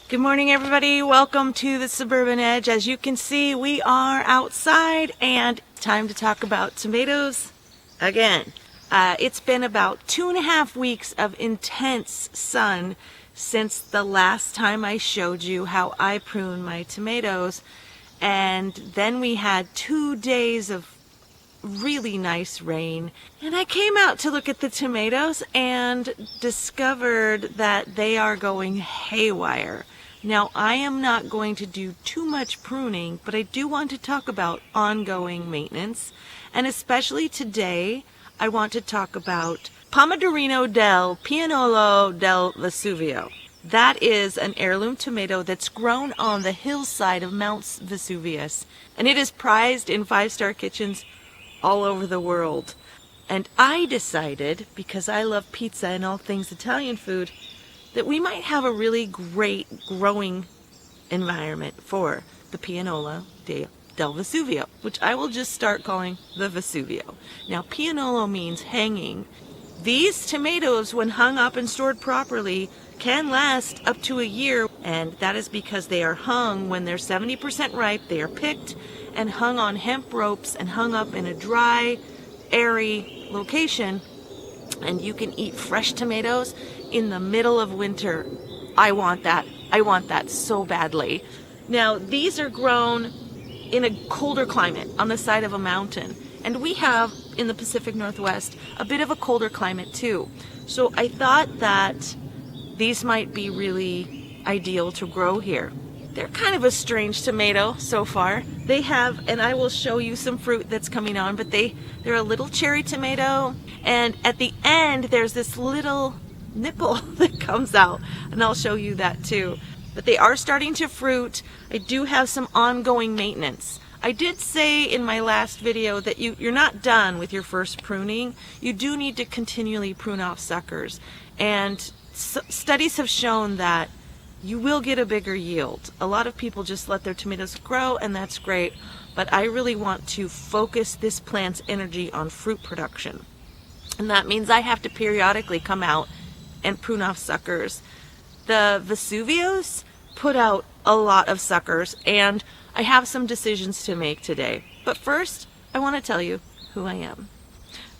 Good morning, everybody. Welcome to the Suburban Edge. As you can see, we are outside and time to talk about tomatoes again. It's been about 2.5 weeks of intense sun since the last time I showed you how I prune my tomatoes. And then we had 2 days of really nice rain. And I came out to look at the tomatoes and discovered that they are going haywire. Now, I am not going to do too much pruning, but I do want to talk about ongoing maintenance. And especially today, I want to talk about Piennolo del Vesuvio. That is an heirloom tomato that's grown on the hillside of Mount Vesuvius. And it is prized in 5-star kitchens all over the world. And I decided, because I love pizza and all things Italian food, that we might have a really great growing environment for the Pianollo del Vesuvio, which I will just start calling the Vesuvio. Now, Piennolo means hanging. These tomatoes, when hung up and stored properly, can last up to a year, and that is because they are hung when they're 70% ripe. They are picked and hung on hemp ropes and hung up in a dry, airy location, and you can eat fresh tomatoes in the middle of winter. I want that. I want that so badly. Now, these are grown in a colder climate on the side of a mountain, and we have in the Pacific Northwest a bit of a colder climate too. So I thought that these might be really ideal to grow here. They're kind of a strange tomato so far. They have, and I will show you some fruit that's coming on, but they're a little cherry tomato, and at the end there's this little nipple that comes out, and I'll show you that too. But they are starting to fruit. I do have some ongoing maintenance. I did say in my last video that you're not done with your first pruning. You do need to continually prune off suckers, and studies have shown that you will get a bigger yield. A lot of people just let their tomatoes grow, and that's great, but I really want to focus this plant's energy on fruit production. And that means I have to periodically come out and prune off suckers. The Vesuvios put out a lot of suckers, and I have some decisions to make today. But first, I want to tell you who I am.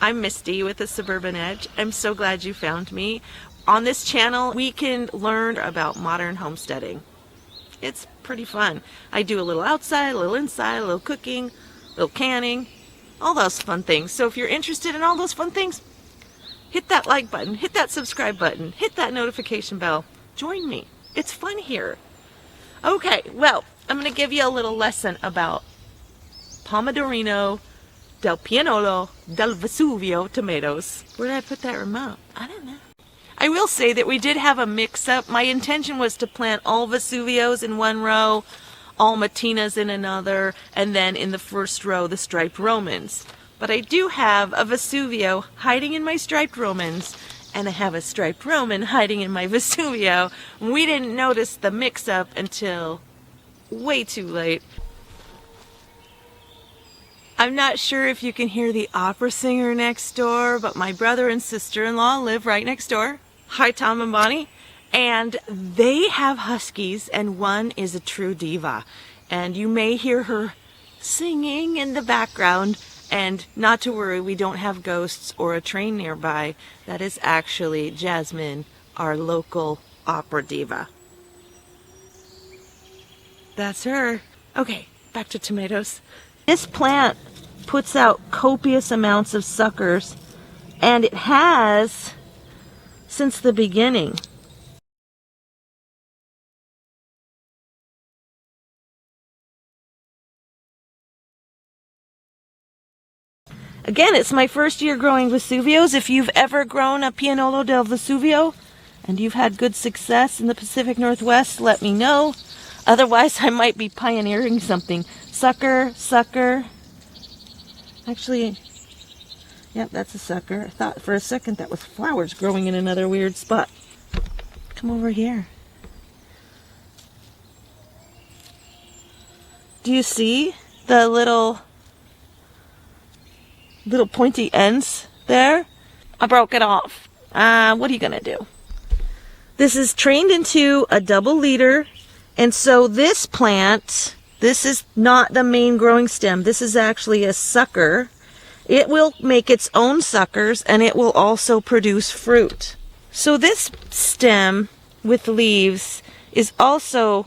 I'm Misty with the Suburban Edge. I'm so glad you found me. On this channel, we can learn about modern homesteading. It's pretty fun. I do a little outside, a little inside, a little cooking, a little canning, all those fun things. So if you're interested in all those fun things, hit that like button, hit that subscribe button, hit that notification bell. Join me. It's fun here. Okay, well, I'm going to give you a little lesson about Piennolo del Vesuvio tomatoes. Where did I put that remote? I don't know. I will say that we did have a mix-up. My intention was to plant all Vesuvios in one row, all Matinas in another, and then in the first row the striped Romans. But I do have a Vesuvio hiding in my striped Romans, and I have a striped Roman hiding in my Vesuvio. We didn't notice the mix-up until way too late. I'm not sure if you can hear the opera singer next door, but my brother and sister-in-law live right next door. Hi, Tom and Bonnie. And they have huskies, and one is a true diva. And you may hear her singing in the background. And not to worry, we don't have ghosts or a train nearby. That is actually Jasmine, our local opera diva. That's her. Okay, back to tomatoes. This plant puts out copious amounts of suckers, and it has since the beginning. Again, it's my first year growing Vesuvios. If you've ever grown a Piennolo del Vesuvio and you've had good success in the Pacific Northwest, let me know. Otherwise, I might be pioneering something. Sucker. Actually, yep, that's a sucker. I thought for a second that was flowers growing in another weird spot. Come over here. Do you see the little pointy ends there? I broke it off. What are you gonna do? This is trained into a double leader, and so this plant, this is not the main growing stem. This is actually a sucker. It will make its own suckers, and it will also produce fruit. So this stem with leaves is also,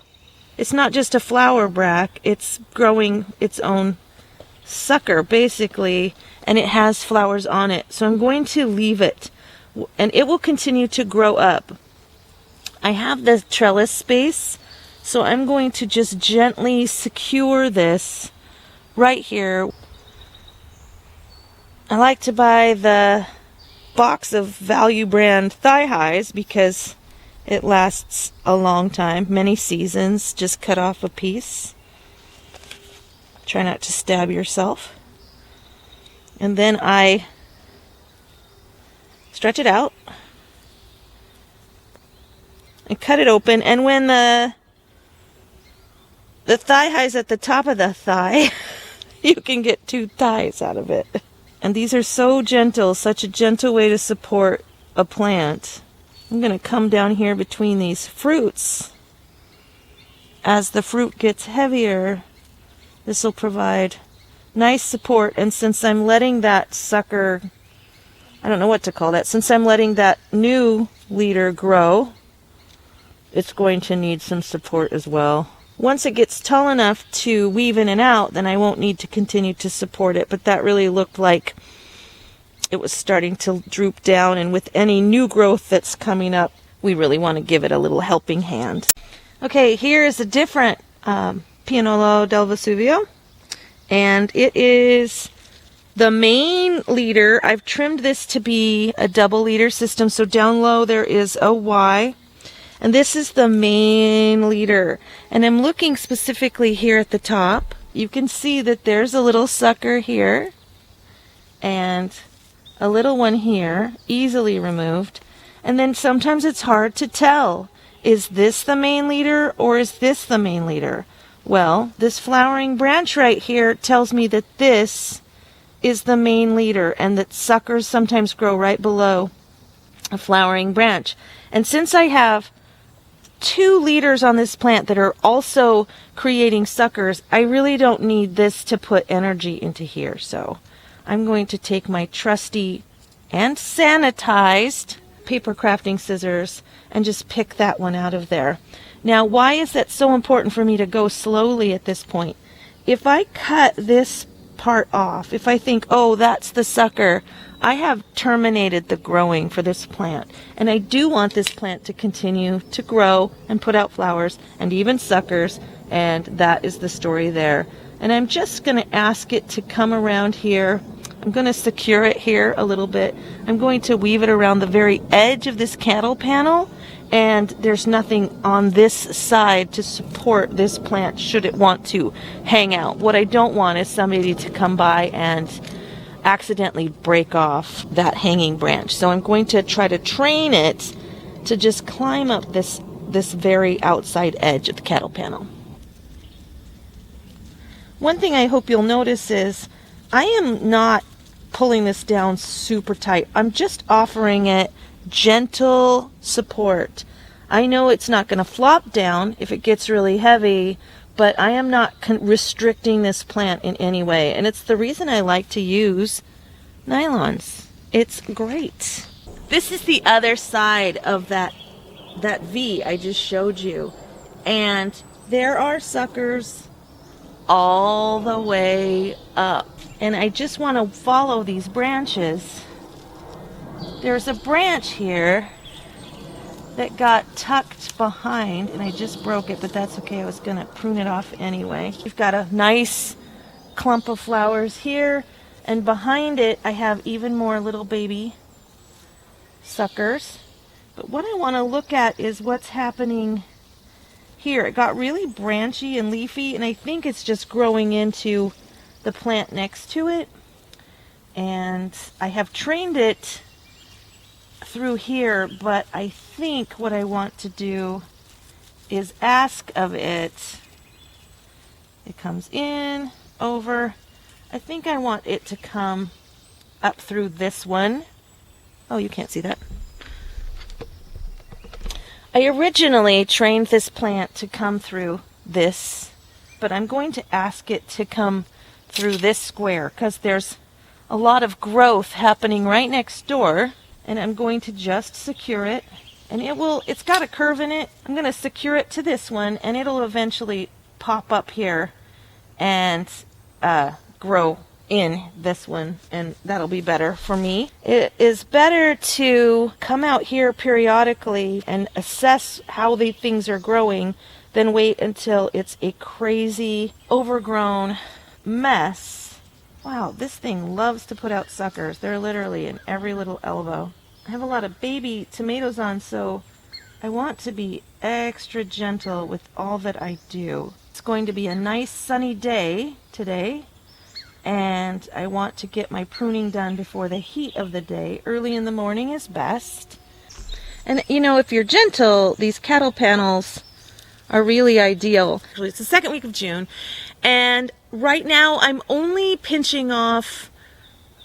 it's not just a flower bract, it's growing its own sucker basically, and it has flowers on it. So I'm going to leave it, and it will continue to grow up. I have the trellis space, so I'm going to just gently secure this right here. I like to buy the box of value brand thigh highs because it lasts a long time, many seasons. Just cut off a piece. Try not to stab yourself. And then I stretch it out and cut it open. And when the thigh high's at the top of the thigh, you can get 2 thighs out of it. And these are so gentle, such a gentle way to support a plant. I'm going to come down here between these fruits. As the fruit gets heavier, this will provide nice support. And since I'm letting that sucker, I don't know what to call that, since I'm letting that new leader grow, it's going to need some support as well. Once it gets tall enough to weave in and out, then I won't need to continue to support it, but that really looked like it was starting to droop down, and with any new growth that's coming up, we really want to give it a little helping hand. Okay, here is a different Pianollo del Vesuvio, and it is the main leader. I've trimmed this to be a double leader system, so down low there is a Y. And this is the main leader. And I'm looking specifically here at the top. You can see that there's a little sucker here and a little one here, easily removed. And then sometimes it's hard to tell, is this the main leader or is this the main leader? Well, this flowering branch right here tells me that this is the main leader, and that suckers sometimes grow right below a flowering branch. And since I have 2 leaders on this plant that are also creating suckers, I really don't need this to put energy into here. So I'm going to take my trusty and sanitized paper crafting scissors and just pick that one out of there. Now, why is that so important for me to go slowly at this point? If I cut this part off, if I think, oh, that's the sucker, I have terminated the growing for this plant. And I do want this plant to continue to grow and put out flowers and even suckers, and that is the story there. And I'm just going to ask it to come around here. I'm going to secure it here a little bit. I'm going to weave it around the very edge of this cattle panel, and there's nothing on this side to support this plant should it want to hang out. What I don't want is somebody to come by and accidentally break off that hanging branch. So I'm going to try to train it to just climb up this very outside edge of the cattle panel. One thing I hope you'll notice is I am not pulling this down super tight. I'm just offering it gentle support. I know it's not going to flop down if it gets really heavy, but I am not restricting this plant in any way. And it's the reason I like to use nylons. It's great. This is the other side of that V I just showed you. And there are suckers all the way up. And I just want to follow these branches. There's a branch here that got tucked behind, and I just broke it, but that's okay. I was going to prune it off anyway. We've got a nice clump of flowers here, and behind it I have even more little baby suckers. But what I want to look at is what's happening here. It got really branchy and leafy, and I think it's just growing into the plant next to it. And I have trained it through here, but I think what I want to do is ask of it. It comes in, over. I think I want it to come up through this one. Oh, you can't see that. I originally trained this plant to come through this, but I'm going to ask it to come through this square because there's a lot of growth happening right next door, and I'm going to just secure it, and it's got a curve in it. I'm going to secure it to this one, and it'll eventually pop up here and grow in this one, and that'll be better for me. It is better to come out here periodically and assess how the things are growing than wait until it's a crazy overgrown mess. Wow, this thing loves to put out suckers. They're literally in every little elbow. I have a lot of baby tomatoes on, so I want to be extra gentle with all that I do. It's going to be a nice sunny day today, and I want to get my pruning done before the heat of the day. Early in the morning is best. And you know, if you're gentle, these cattle panels are really ideal. Actually, it's the second week of June, and right now I'm only pinching off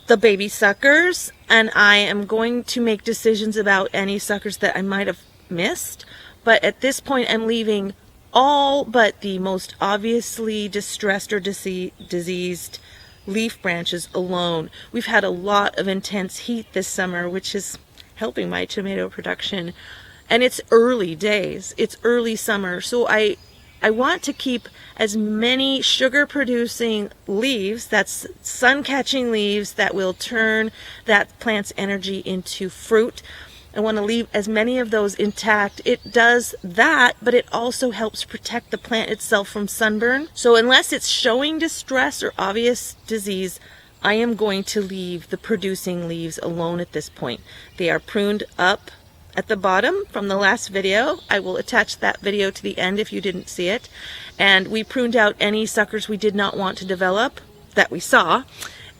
the baby suckers, and I am going to make decisions about any suckers that I might have missed. But at this point, I'm leaving all but the most obviously distressed or diseased leaf branches alone. We've had a lot of intense heat this summer, which is helping my tomato production. And it's early days. It's early summer. So I want to keep as many sugar-producing leaves, that's sun-catching leaves that will turn that plant's energy into fruit. I want to leave as many of those intact. It does that, but it also helps protect the plant itself from sunburn. So unless it's showing distress or obvious disease, I am going to leave the producing leaves alone at this point. They are pruned up at the bottom from the last video. I will attach that video to the end if you didn't see it. And we pruned out any suckers we did not want to develop that we saw,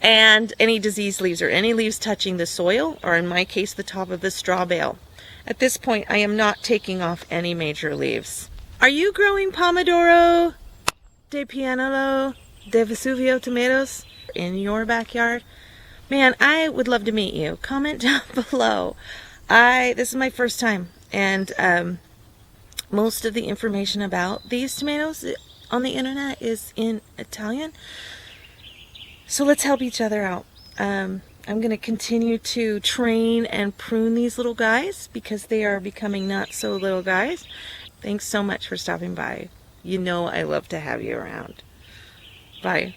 and any diseased leaves or any leaves touching the soil, or in my case the top of the straw bale. At this point, I am not taking off any major leaves. Are you growing Pomodoro de Piennolo del Vesuvio tomatoes in your backyard? Man, I would love to meet you. Comment down below. This is my first time, and most of the information about these tomatoes on the internet is in Italian. So let's help each other out. I'm going to continue to train and prune these little guys because they are becoming not so little guys. Thanks so much for stopping by. You know I love to have you around. Bye.